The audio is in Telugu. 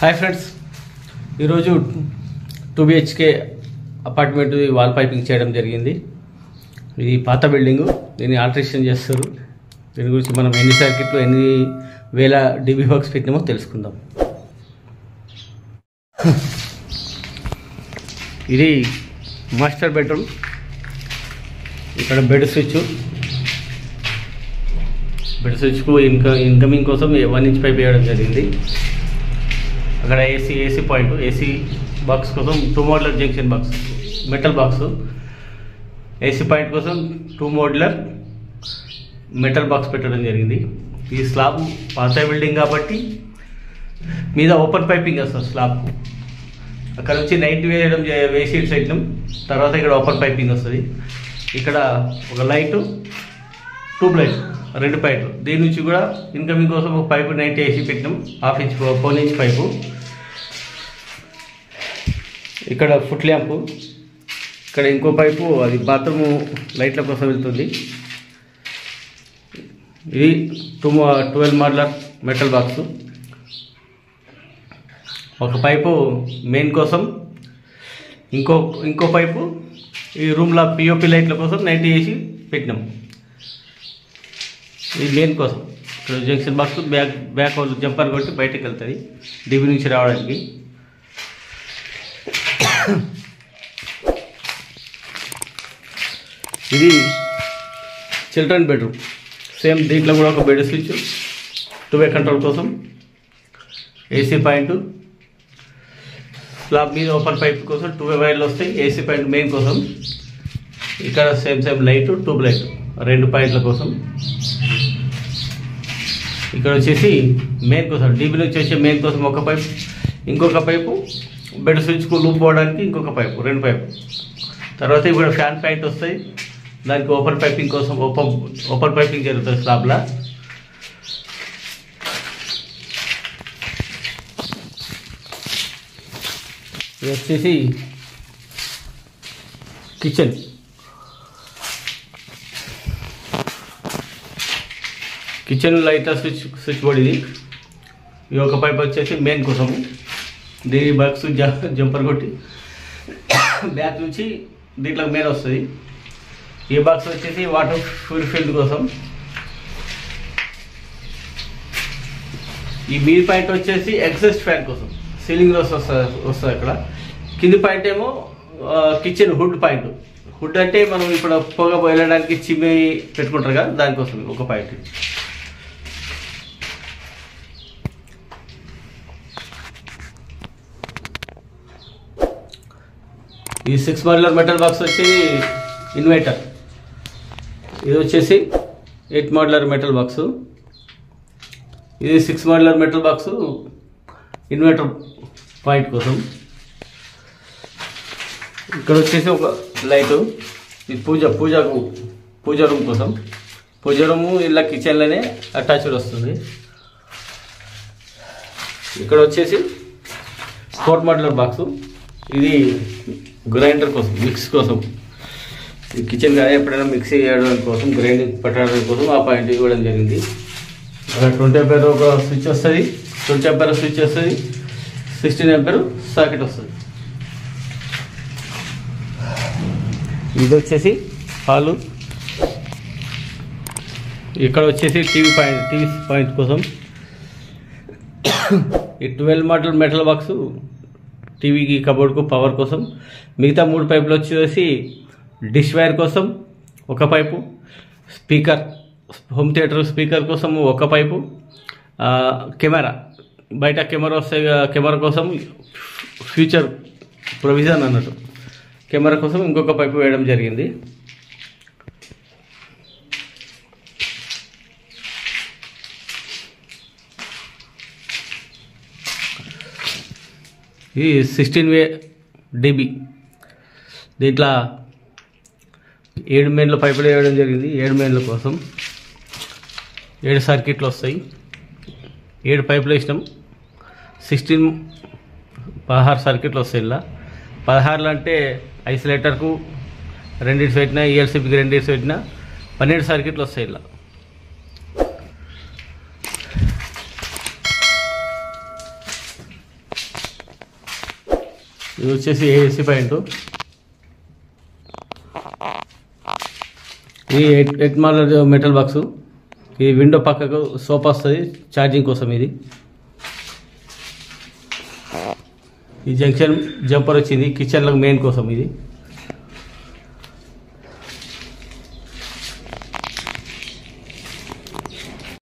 హాయ్ ఫ్రెండ్స్, ఈరోజు 2 BHK అపార్ట్మెంట్ వాల్ పైపింగ్ చేయడం జరిగింది. ఇది పాత బిల్డింగు, దీన్ని ఆల్టరేషన్ చేస్తారు. దీని గురించి మనం ఎన్ని సర్క్యూట్లు ఎన్ని వేల DB బాక్స్ పెట్టినామో తెలుసుకుందాం. ఇది మాస్టర్ బెడ్రూమ్. ఇక్కడ బెడ్ స్విచ్కు ఇన్కమింగ్ కోసం 1 ఇంచ్ పైప్ వేయడం జరిగింది. అక్కడ ఏసీ పాయింట్, ఏసీ బాక్స్ కోసం 2 modular junction box, metal box. AC point కోసం 2 మోడ్యులర్ మెటల్ బాక్స్ పెట్టడం జరిగింది. ఈ స్లాబ్ పాత బిల్డింగ్ కాబట్టి మీద ఓపెన్ పైపింగ్ వస్తుంది స్లాబ్కు. అక్కడ నుంచి 90 వేసి పెట్టినాం. తర్వాత ఇక్కడ ఓపెన్ పైపింగ్ వస్తుంది. ఇక్కడ ఒక లైటు, ట్యూబ్ లైట్, 2 పైపులు. దీని నుంచి కూడా ఇన్కమింగ్ కోసం ఒక పైపు 90 వేసి పెట్టినాం, 1/2 ఇంచ్ 4 ఇంచ్ పైపు. ఇక్కడ ఫుట్ ల్యాంపు. ఇక్కడ ఇంకో పైపు, అది బాత్రూమ్ లైట్ల కోసం వెళ్తుంది. ఇది 12 మోడ్యులర్ మెటల్ బాక్స్. ఒక పైపు మెయిన్ కోసం, ఇంకో పైపు ఈ రూమ్లో POP లైట్ల కోసం 90 వేసి పెట్టినాం. ఇది మెయిన్ కోసం. ఇక్కడ జంక్షన్ బాక్స్ బ్యాక్ జంపర్ కొట్టి బయటకు వెళ్తుంది DB నుంచి రావడానికి. ఇది చిల్డ్రన్ బెడ్రూమ్. సేమ్ దీంట్లో కూడా ఒక బెడ్ స్విచ్, 2-వే కంట్రోల్ కోసం, ఏసీ పాయింట్, స్లాబ్ మీద ఓపెన్ పైప్ కోసం 2-వే వైర్లు వస్తాయి, ఏసీ పాయింట్ మెయిన్ కోసం. ఇక్కడ సేమ్ లైట్, ట్యూబ్ లైట్, 2 పాయింట్ల కోసం. ఇక్కడ వచ్చేసి మెయిన్ కోసం, DB నుంచి వచ్చే మెయిన్ కోసం ఒక పైపు, ఇంకొక పైపు బెడ్ స్విచ్కు లూప్ పోవడానికి ఇంకొక పైపు, 2 పైపు. తర్వాత ఇక్కడ ఫ్యాన్ పాయింట్ వస్తాయి, దానికి ఓపెన్ పైపింగ్ కోసం ఓపెన్ పైపింగ్ జరుగుతుంది స్లాబ్లా. ఇది వచ్చేసి kitchen. Kitchen light switch board. ఇది ఒక పైప్ వచ్చేసి మెయిన్ కోసం. దీని బాక్స్ జంపర్ కొట్టి బ్యాక్ నుంచి దీంట్లో మెయిన్ వస్తుంది. ఈ బాక్స్ వచ్చేసి వాటర్ ప్యూరిఫైడ్ కోసం. ఈ మీది పాయింట్ వచ్చేసి ఎగ్జాస్ట్ ఫ్యాన్ కోసం, సీలింగ్ రోస్ వస్తుంది అక్కడ. కింది పాయింట్ ఏమో కిచెన్ హుడ్ పాయింట్. హుడ్ అంటే మనం ఇప్పుడు పొగ వెళ్ళడానికి చిమ్మి పెట్టుకుంటారు కదా, దానికోసం ఒక పాయింట్. ఈ 6 మోడ్యులర్ మెటల్ బాక్స్ వచ్చి ఇన్వర్టర్. ఇది వచ్చేసి 8 మోడ్యులర్ మెటల్ బాక్స్. ఇది 6 modular metal box inverter point కోసం. ఇక్కడ వచ్చేసి ఒక లైటు. ఇది పూజ రూమ్ కోసం. పూజ రూము ఇలా కిచెన్లోనే అటాచ్డ్ వస్తుంది. ఇక్కడ వచ్చేసి 4 మోడ్యులర్ బాక్స్. ఇది గ్రైండర్ కోసం, మిక్స్ కోసం. కిచెన్ కానీ ఎప్పుడైనా మిక్సీ చేయడం కోసం, గ్రైండింగ్ పట్టడం కోసం ఆ పాయింట్ ఇవ్వడం జరిగింది. అక్కడ 20 ఆంపియర్ ఒక స్విచ్ వస్తుంది, 20 ఆంపియర్ స్విచ్ వస్తుంది, 16 ఆంపియర్ సాకెట్ వస్తుంది. ఇది వచ్చేసి హాలు. ఇక్కడ వచ్చేసి టీవీ పాయింట్ కోసం. ఈ 12 మోడ్యులర్ మెటల్ బాక్స్ టీవీకి, కబోర్డ్కు పవర్ కోసం. మిగతా 3 పైపులు వచ్చేసి డిష్ వైర్ కోసం ఒక pipe, speaker, home theatre speaker కోసం ఒక పైపు, కెమెరా, బయట కెమెరా వస్తే కెమెరా కోసం ఫ్యూచర్ ప్రొవిజన్ అన్నట్టు, కెమెరా కోసం ఇంకొక పైపు వేయడం జరిగింది. ఇది 16-వే DB. దీంట్లో 7 మెయిన్ల పైపులు వేయడం జరిగింది. 7 మెయిన్ల కోసం 7 సర్క్యూట్లు వస్తాయి. 7 పైపులు వేసినాం. 16 సర్క్యూట్లు వస్తాయి. ఇలా 16 అంటే ఐసోలేటర్కు 2 పెట్టినా, ELCBకి 2 పెట్టినా 12 సర్క్యూట్లు వస్తాయి. ఇలా ఇది వచ్చేసి ఏసీ పాయింట్. ఇది 8 మోడల్ మెటల్ బాక్స్. ఈ విండో పక్కకు సోఫా వస్తుంది ఛార్జింగ్ కోసం. ఇది ఈ జంక్షన్ జంపర్ వచ్చింది కిచెన్లకు మెయిన్ కోసం. ఇది